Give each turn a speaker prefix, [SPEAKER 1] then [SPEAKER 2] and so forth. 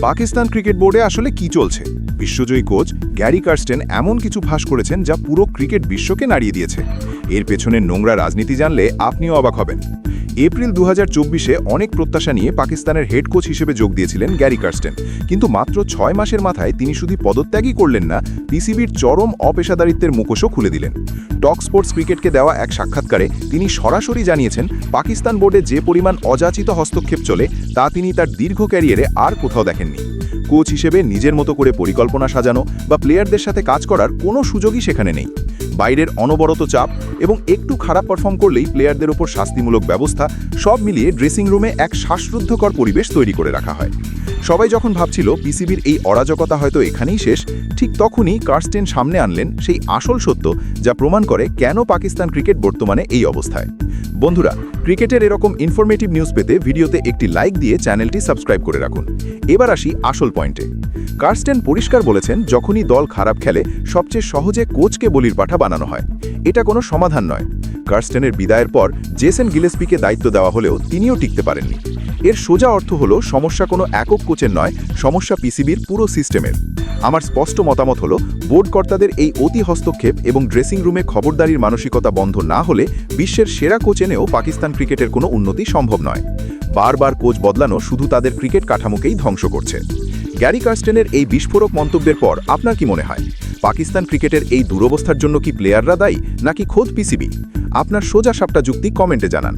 [SPEAKER 1] Pakistan cricket বোর্ডে আসলে কি চলছে? বিশ্বজয়ী কোচ গ্যারি কার্স্টেন এমন কিছু ফাঁস করেছেন যা পুরো ক্রিকেট বিশ্বকে নাড়িয়ে দিয়েছে। এর পেছনে নোংরা রাজনীতি জানলে আপনিও অবাক হবেন। এপ্রিল 2024-এ অনেক প্রত্যাশা নিয়ে পাকিস্তানের হেড কোচ হিসেবে যোগ দিয়েছিলেন গ্যারি কার্স্টেন, কিন্তু মাত্র 6 মাসের মাথায় তিনি শুধু পদত্যাগই করলেন না, পিসিবির চরম অপেশাদারিত্বের মুখোশও খুলে দিলেন। টক স্পোর্টস ক্রিকেটকে দেওয়া এক সাক্ষাৎকারে তিনি সরাসরি জানিয়েছেন পাকিস্তান বোর্ডে যে পরিমাণ অযাচিত হস্তক্ষেপ চলে তা তিনি তার দীর্ঘ ক্যারিয়ারে আর কোথাও দেখেননি। কোচ হিসেবে নিজের মতো করে পরিকল্পনা সাজানো বা প্লেয়ারদের সাথে কাজ করার কোনো সুযোগই সেখানে নেই। বাইরের অনবরত চাপ এবং একটু খারাপ পারফর্ম করলেই প্লেয়ারদের ওপর শাস্তিমূলক ব্যবস্থা, সব মিলিয়ে ড্রেসিং রুমে এক শ্বাসরুদ্ধকর পরিবেশ তৈরি করে রাখা হয়। সবাই যখন ভাবছিল পিসিবির এই অরাজকতা হয়তো এখানেই শেষ, ঠিক তখনই কার্স্টেন সামনে আনলেন সেই আসল সত্য যা প্রমাণ করে কেন পাকিস্তান ক্রিকেট বর্তমানে এই অবস্থায়। বন্ধুরা, ক্রিকেটের এরকম ইনফরমেটিভ নিউজ পেতে ভিডিওতে একটি লাইক দিয়ে চ্যানেলটি সাবস্ক্রাইব করে রাখুন। এবার আসি আসল পয়েন্টে। কার্স্টেন পরিষ্কার বলেছেন, যখনই দল খারাপ খেলে সবচেয়ে সহজে কোচকে বলির পাঠা বানানো হয়। এটা কোনো সমাধান নয়। কার্স্টেনের বিদায়ের পর জেসন গিলেস্পিকে দায়িত্ব দেওয়া হলেও তিনিও টিকতে পারেননি। এর সোজা অর্থ হলো সমস্যা কোনো একক কোচের নয়, সমস্যা পিসিবির পুরো সিস্টেমের। আমার স্পষ্ট মতামত হলো বোর্ড কর্তাদের এই অতি হস্তক্ষেপ এবং ড্রেসিং রুমে খবরদারির মানসিকতা বন্ধ না হলে বিশ্বের সেরা কোচ এনেও পাকিস্তান ক্রিকেটের কোনো উন্নতি সম্ভব নয়। বারবার কোচ বদলানো শুধু তাদের ক্রিকেট কাঠামোকেই ধ্বংস করছে। গ্যারি কার্স্টেনের এই বিস্ফোরক মন্তব্যের পর আপনার কি মনে হয়, পাকিস্তান ক্রিকেটের এই দুরবস্থার জন্য কি প্লেয়াররা দায়ী নাকি খোদ পিসিবি? আপনার সোজা সাপটা যুক্তি কমেন্টে জানান।